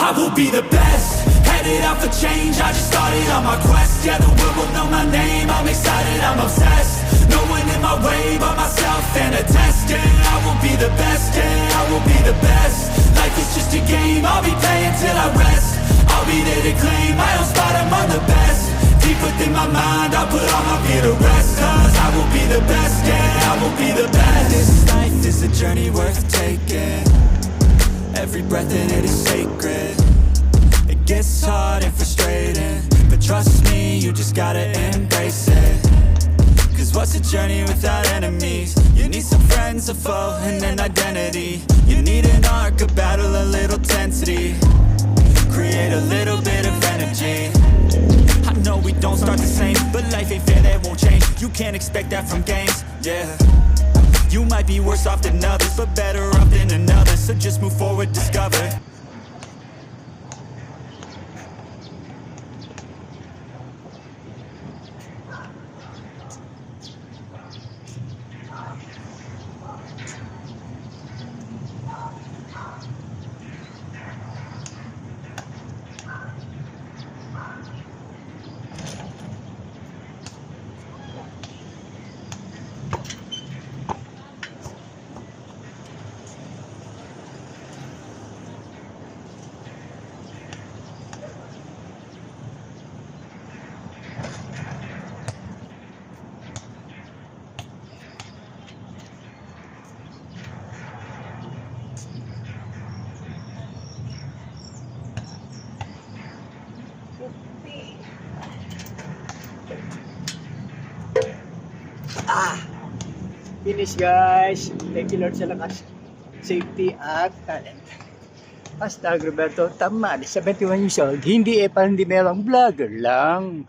I will be the best, headed out for change, I just started on my quest. Yeah, the world will know my name, I'm excited, I'm obsessed. No one in my way but myself and a test. Yeah, I will be the best, yeah, I will be the best. Life is just a game, I'll be playing till I rest. I'll be there to claim my own spot among the best. Deep within my mind, I'll put all my fear to rest. Cause I will be the best, yeah, I will be the best. This life is a journey worth taking. Every breath in it is sacred. It gets hard and frustrating, but trust me, you just gotta embrace it. Cause what's a journey without enemies? You need some friends, a foe, and an identity. You need an arc, a battle, a little tensity. Create a little bit of energy. I know we don't start the same, but life ain't fair, that won't change. You can't expect that from games, yeah. You might be worse off than others, but better off than another. So just move forward, discover. Finish guys. Thank you Lord sa lakas, safety at talent. Hashtag Roberto Tamad, 71 years old. Hindi pandimerang vlogger lang.